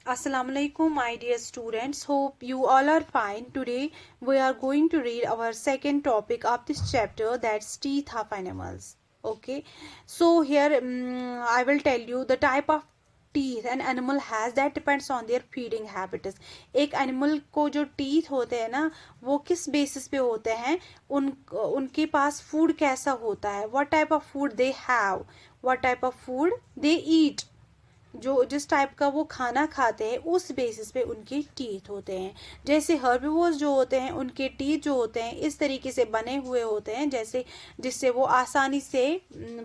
Assalamu alaikum, my dear students. Hope you all are fine. Today we are going to read our second topic of this chapter, that's teeth of animals. Okay, so here I will tell you the type of teeth an animal has that depends on their feeding habits. एक animal को जो teeth होते हैं ना, वो किस basis पे होते हैं, उनके पास फूड कैसा होता है, what type of food they have, what type of food they eat, जो जिस टाइप का वो खाना खाते हैं उस बेसिस पे उनके टीथ होते हैं. जैसे हर्बीवोर्स जो होते हैं उनके टीथ जो होते हैं इस तरीके से बने हुए होते हैं जैसे जिससे वो आसानी से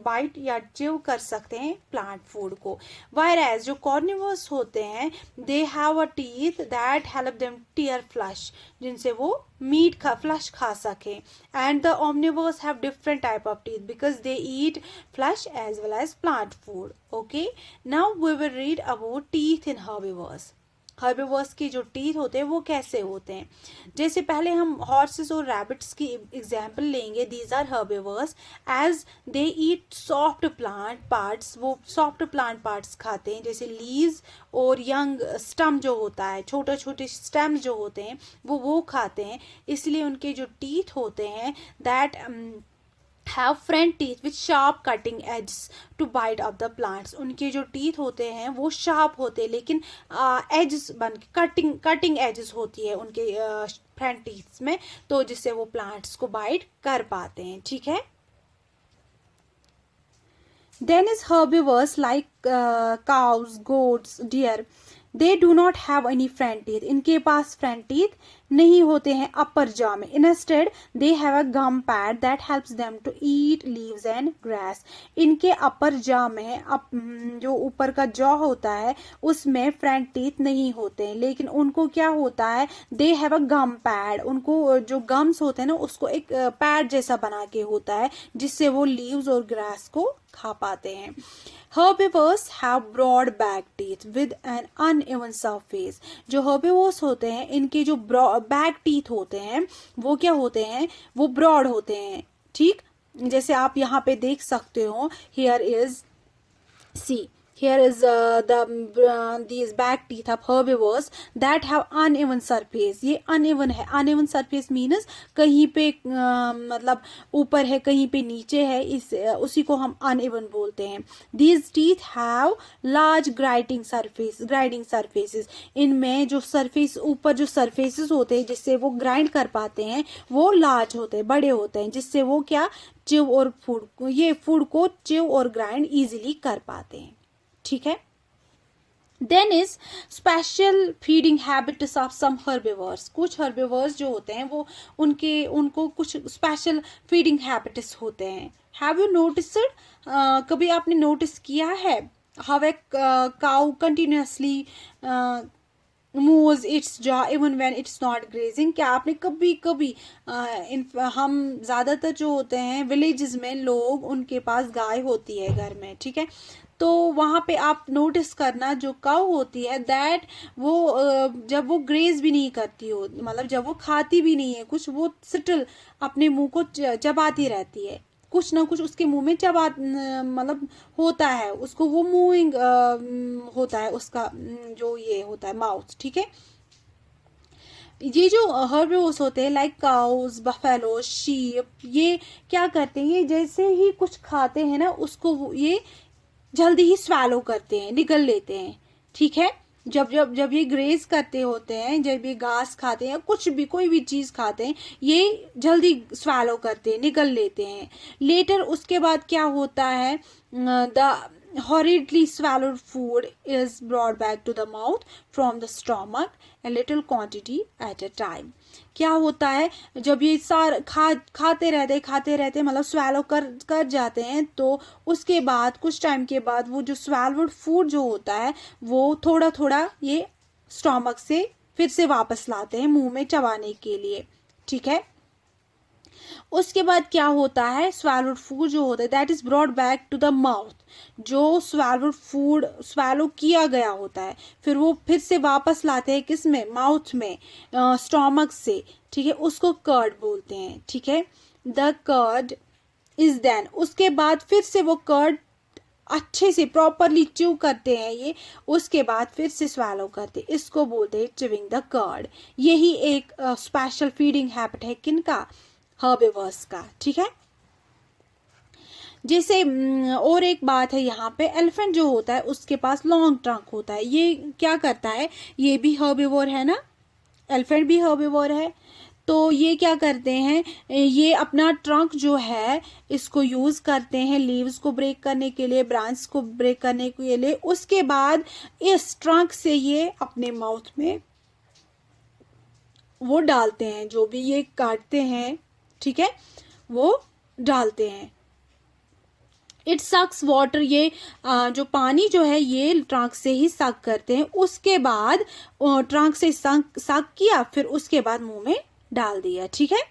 बाइट या च्यू कर सकते हैं प्लांट फूड को. वायरएज जो कॉर्निवर्स होते हैं they have a teeth that help them tear flesh, जिनसे वो मीट फ्लश खा सके. And the omnivores have different type of teeth because they eat flesh as well as plant food. Okay, now we will read about teeth in herbivores. Herbivores की जो teeth होते हैं वो कैसे होते हैं. जैसे पहले हम हॉर्सेस और रैबिट्स की एग्जाम्पल लेंगे. These are herbivores as they eat soft plant parts, वो सॉफ्ट प्लांट पार्ट्स खाते हैं जैसे लीव्स और यंग स्टम जो होता है, छोटे छोटे स्टेम जो होते हैं वो खाते हैं. इसलिए उनके जो टीथ होते हैं that have front teeth with sharp cutting edges to bite of the plants. उनके जो टीथ होते हैं वो शार्प होते हैं लेकिन एजेस बन कटिंग एजेस होती है उनके फ्रंट टीथ में, तो जिससे वो प्लांट्स को बाइट कर पाते हैं. ठीक है. Then is herbivores like cows, goats, deer. They do not have any front teeth. इनके पास front teeth नहीं होते हैं अपर जॉ में. Instead, they have a gum pad that helps them to eat leaves and grass. इनके अपर jaw में जो ऊपर का जॉ होता है उसमें फ्रंट टीथ नहीं होते हैं, लेकिन उनको क्या होता है, they have a gum pad. उनको जो गम्स होते हैं ना उसको एक पैड जैसा बना के होता है जिससे वो लीव्स और ग्रास को खा पाते हैं. Herbivores have broad back teeth with an uneven surface. जो herbivores होते हैं इनके जो बैक टीथ होते हैं वो क्या होते हैं, वो ब्रॉड होते हैं. ठीक, जैसे आप यहाँ पे देख सकते हो. Here is see. Here is these back teeth of herbivores that have uneven surface. ये uneven है. Uneven surface means कहीं पे मतलब ऊपर है कहीं पे नीचे है, उसी को हम uneven बोलते हैं. These teeth have large grinding surfaces. इनमें जो surface ऊपर जो surfaces होते हैं जिससे वो grind कर पाते हैं वो large होते हैं, बड़े होते हैं, जिससे वो क्या च्यू और फूड को च्यू और ग्राइंड इजीली कर पाते हैं. ठीक है. Then is special feeding habits of some herbivores. कुछ हर्बीवर्स जो होते हैं वो उनको कुछ स्पेशल फीडिंग हैबिट्स होते हैं. हैव यू नोटिस्ड, कभी आपने नोटिस किया है, how a cow continuously moves its jaw even when it's not grazing. क्या आपने कभी हम ज़्यादातर जो होते हैं विलेजेस में लोग उनके पास गाय होती है घर में. ठीक है, तो वहाँ पे आप नोटिस करना जो काऊ होती है दैट वो जब वो ग्रेज भी नहीं करती हो, मतलब जब वो खाती भी नहीं है कुछ, वो सिटल अपने मुंह को चबाती रहती है, कुछ ना कुछ उसके मुंह में चबा मतलब होता है, उसको वो मूविंग होता है उसका जो ये होता है माउथ. ठीक है. ये जो हर्बीवर्स होते हैं लाइक काउज, बफेलो, शीप, ये क्या करते हैं, ये जैसे ही कुछ खाते हैं ना उसको ये जल्दी ही स्वैलो करते हैं, निगल लेते हैं. ठीक है. जब ये ग्रेज करते होते हैं, जब ये घास खाते हैं, कुछ भी कोई भी चीज खाते हैं, ये जल्दी स्वैलो करते हैं, निगल लेते हैं. लेटर उसके बाद क्या होता है, the hurriedly swallowed food is brought back to the mouth from the stomach, a little quantity at a time. क्या होता है, जब ये खाते रहते मतलब swallow कर जाते हैं, तो उसके बाद कुछ टाइम के बाद वो जो swallowed food जो होता है वो थोड़ा थोड़ा ये स्टोमक से फिर से वापस लाते हैं मुंह में चबाने के लिए. ठीक है. उसके बाद क्या होता है, swallowed food जो होता है that is brought back to the mouth. जो swallowed food swallow किया गया होता है फिर वो फिर से वापस लाते हैं किस में, माउथ में, स्टोमक से. ठीक है, उसको कर्ड बोलते हैं. ठीक है. द कर्ड इज देन, उसके बाद फिर से वो कर्ड अच्छे से प्रॉपरली च्यू करते हैं ये, उसके बाद फिर से स्वैलो करते हैं, इसको बोलते हैं च्यूइंग द कर्ड। यही एक स्पेशल फीडिंग हैबिट है किनका, हर्बिवर्स का, ठीक है। जैसे और एक बात है यहाँ पे, एलिफेंट जो होता है उसके पास लॉन्ग ट्रंक होता है, ये क्या करता है, ये भी हर्बिवोर है ना, एलिफेंट भी हर्बिवोर है। तो ये क्या करते हैं, ये अपना ट्रंक जो है इसको यूज करते हैं लीव्स को ब्रेक करने के लिए, ब्रांच को ब्रेक करने के लिए, उसके बाद इस ट्रंक से ये अपने माउथ में वो डालते हैं, जो भी ये काटते हैं, ठीक है, वो डालते हैं। इट सक्स वाटर, ये जो पानी जो है ये ट्रंक से ही सक करते हैं, उसके बाद ट्रंक से सक किया, फिर उसके बाद मुंह में डाल दिया, ठीक है।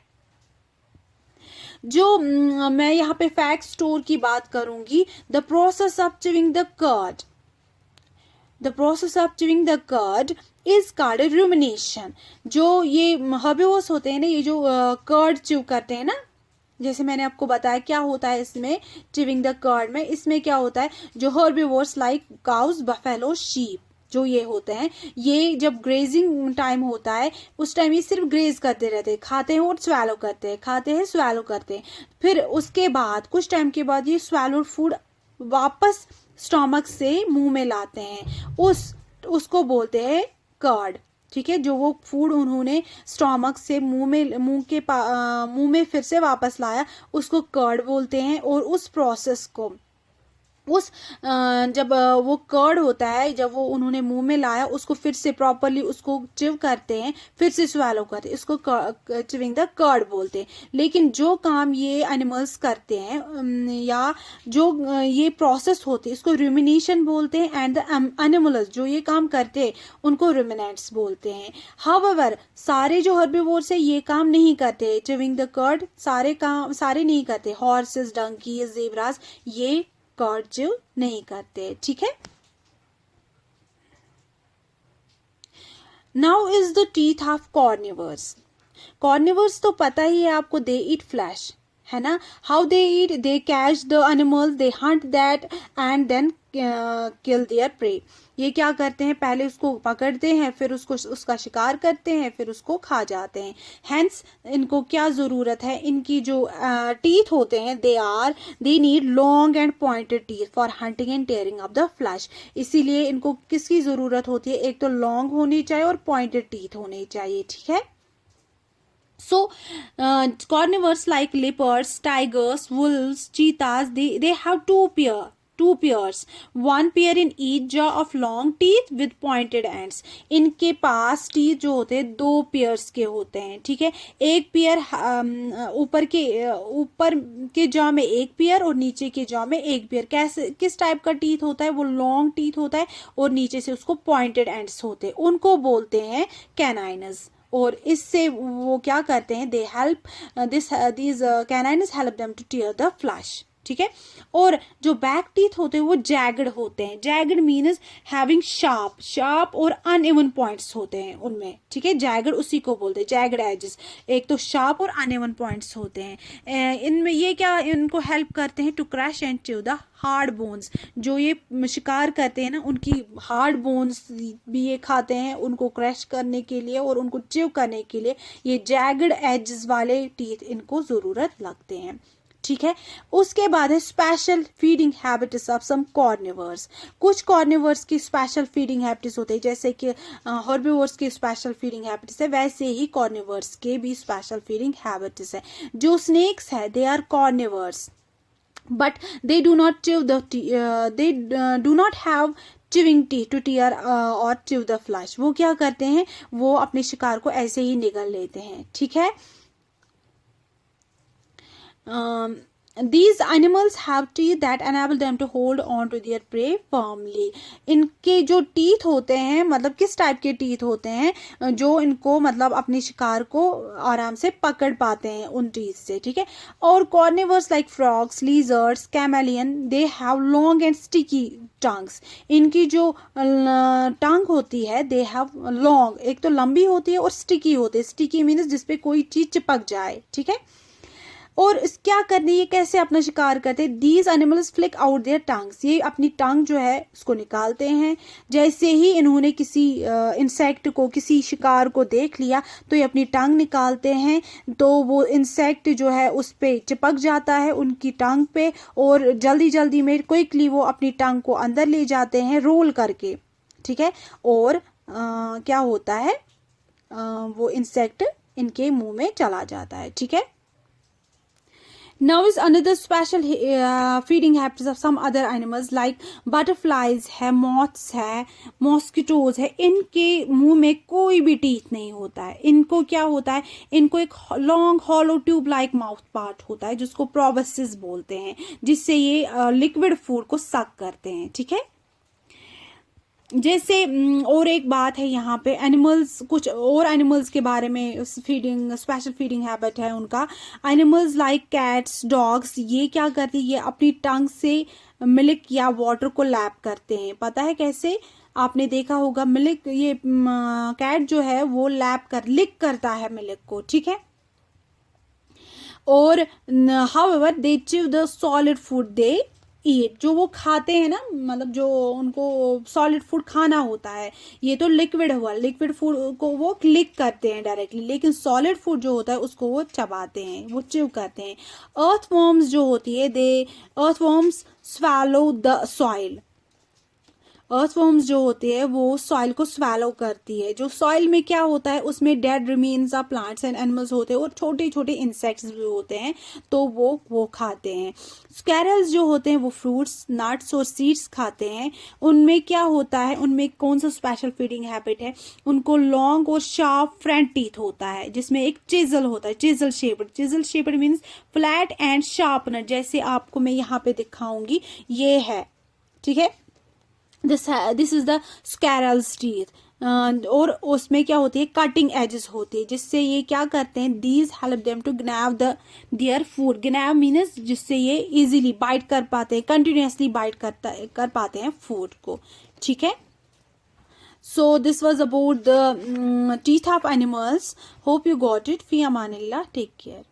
जो मैं यहाँ पे फैक्ट स्टोर की बात करूंगी, the process of chewing the curd, the process of chewing the curd is called rumination. जो ये हर्बिवोर्स होते हैं ना, ये जो कर्ड च्यू करते हैं ना, जैसे मैंने आपको बताया क्या होता है इसमें च्यूइंग द कर्ड में, इसमें क्या होता है, जो herbivores like cows, buffalo, sheep जो ये होते हैं, ये जब ग्रेजिंग टाइम होता है उस टाइम ये सिर्फ ग्रेज करते रहते हैं, खाते हैं और स्वैलो करते हैं, खाते हैं स्वैलो करते हैं, फिर उसके बाद कुछ टाइम के बाद ये स्वैलोड फूड वापस स्टोमक से मुंह में लाते हैं, उसको बोलते हैं कर्ड, ठीक है। जो वो फूड उन्होंने स्टोमक से मुंह में फिर से वापस लाया, उसको कर्ड बोलते हैं। और उस प्रोसेस को जब वो कर्ड होता है, जब वो उन्होंने मुंह में लाया, उसको फिर से प्रॉपरली उसको चिव करते हैं, फिर से स्वैलो करते हैं, इसको चिविंग द कर्ड बोलते हैं। लेकिन जो काम ये एनिमल्स करते हैं या जो ये प्रोसेस होती है, इसको रूमिनेशन बोलते हैं। एंड द एनिमल्स जो ये काम करते हैं उनको रूमिनेंट्स बोलते हैं। हाउएवर सारे जो हर्बिवोर्स है ये काम नहीं करते, चिविंग द कर्ड सारे नहीं करते, हॉर्सेस, डंकीज, ज़ेब्रास ये कर्ड च्यू नहीं करते, ठीक है। Now is the teeth of carnivores. Carnivores तो पता ही है आपको, दे ईट फ्लैश, है ना। How they eat, they catch the animals, they hunt that and then kill their prey. ये क्या करते हैं, पहले उसको पकड़ते हैं, फिर उसका शिकार करते हैं, फिर उसको खा जाते हैं। हेंस इनको क्या ज़रूरत है, इनकी जो टीथ होते हैं they need long and pointed teeth for hunting and tearing of the flesh. इसीलिए इनको किसकी ज़रूरत होती है, एक तो लॉन्ग होनी चाहिए और पॉइंटेड टीथ होनी चाहिए, ठीक है। So, carnivores like leopards, tigers, wolves, cheetahs, they have two pairs, one pair in each jaw of long teeth with pointed ends. इनके पास टीथ जो होते हैं दो पेयर्स के होते हैं, ठीक है। एक पेयर ऊपर के जॉ में एक पेयर और नीचे के जॉ में एक पेयर। कैसे, किस टाइप का टीथ होता है, वो लॉन्ग टीथ होता है और नीचे से उसको पॉइंटेड एंड्स होते हैं, उनको बोलते हैं कैनाइनस। और इससे वो क्या करते हैं, they help these canines help them to tear the flesh, ठीक है। और जो बैक टीथ होते हैं वो जैगड होते हैं, जैगड मीन्स हैविंग शार्प और अनइवन पॉइंट्स होते हैं उनमें, ठीक है। जैगड उसी को बोलते हैं, जैगड एजेस, एक तो शार्प और अनइवन पॉइंट्स होते हैं। इनमें ये क्या इनको हेल्प करते हैं, to crash and chew the hard bones. जो ये शिकार करते हैं ना, उनकी हार्ड बोन्स भी ये खाते हैं, उनको क्रैश करने के लिए और उनको च्यू करने के लिए ये जैगड एजेस वाले टीथ इनको ज़रूरत लगते हैं, ठीक है। उसके बाद है special feeding habits of some carnivores. कुछ कॉर्निवर्स की स्पेशल फीडिंग हैबिट्स होते हैं, जैसे कि हर्बिवोर्स की स्पेशल फीडिंग हैबिट्स है, वैसे ही कॉर्निवर्स के भी स्पेशल फीडिंग हैबिट्स है। जो स्नेक्स है they are carnivores but they do not have chewing teeth to tear or chew the flesh। वो क्या करते हैं, वो अपने शिकार को ऐसे ही निगल लेते हैं, ठीक है। These animals have teeth that enable them to hold on to their prey firmly। इनके जो टीथ होते हैं, मतलब किस टाइप के टीथ होते हैं, जो इनको मतलब अपने शिकार को आराम से पकड़ पाते हैं उन टीथ से, ठीक है। और carnivores like frogs, lizards, chameleon, they have long and sticky tongues. इनकी जो टंग होती है दे हैव लॉन्ग, एक तो लंबी होती है और स्टिकी होती है। स्टिकी मीन्स जिसपे कोई चीज चिपक जाए, ठीक है। और क्या करने, ये कैसे अपना शिकार करते हैं? These animals flick out their tongues, ये अपनी टंग जो है उसको निकालते हैं। जैसे ही इन्होंने किसी इंसेक्ट को, किसी शिकार को देख लिया तो ये अपनी टंग निकालते हैं, तो वो इंसेक्ट जो है उस पे चिपक जाता है उनकी टंग पे, और जल्दी जल्दी में क्विकली वो अपनी टंग को अंदर ले जाते हैं रोल करके, ठीक है। और क्या होता है, वो इंसेक्ट इनके मुंह में चला जाता है, ठीक है। Now is another special feeding habits of some other animals like butterflies है, moths है, mosquitoes है। इनके मुंह में कोई भी टीथ नहीं होता है। इनको क्या होता है, इनको एक long hollow tube like mouth part होता है जिसको प्रोबोसिस बोलते हैं, जिससे ये लिक्विड फूड को सक करते हैं, ठीक है। जैसे और एक बात है यहाँ पे, एनिमल्स, कुछ और एनिमल्स के बारे में फीडिंग, स्पेशल फीडिंग हैबिट है उनका। एनिमल्स लाइक कैट्स, डॉग्स, ये क्या करते हैं, ये अपनी टंग से मिल्क या वाटर को लैप करते हैं। पता है कैसे? आपने देखा होगा मिल्क, ये कैट जो है वो लिक करता है मिल्क को, ठीक है। और however they chew the solid food they eat, जो वो खाते हैं ना, मतलब जो उनको सॉलिड फूड खाना होता है, ये तो लिक्विड हुआ, लिक्विड फूड को वो क्लिक करते हैं डायरेक्टली, लेकिन सॉलिड फूड जो होता है उसको वो चबाते हैं, वो च्यू करते हैं। अर्थवॉर्म्स जो होती है, earthworms swallow the soil, earthworms जो होती है वो सॉइल को स्वैलो करती है। जो सॉइल में क्या होता है, उसमें dead remains of plants and animals होते हैं, और छोटे छोटे इंसेक्ट्स भी होते हैं, तो वो खाते हैं। स्कैरल्स जो होते हैं वो फ्रूट्स, नट्स और सीड्स खाते हैं। उनमें क्या होता है, उनमें कौन सा स्पेशल फीडिंग हैबिट है, उनको लॉन्ग और शार्प फ्रंट टीथ होता है जिसमें एक चिजल होता है, chisel shaped means flat and sharpener, जैसे आपको मैं यहाँ पे दिखाऊंगी, ये है, ठीक है। This is the squirrel's teeth. और उसमें क्या होती है, कटिंग एजेस होती है, जिससे ये क्या करते हैं, these help them to gnaw their food. Gnaw means जिससे ये इजीली बाइट कर पाते हैं, कंटिन्यूसली बाइट कर पाते हैं फूड को, ठीक है। So this was about the teeth of animals. Hope you got it. फी अमानिल्लाह, टेक केयर।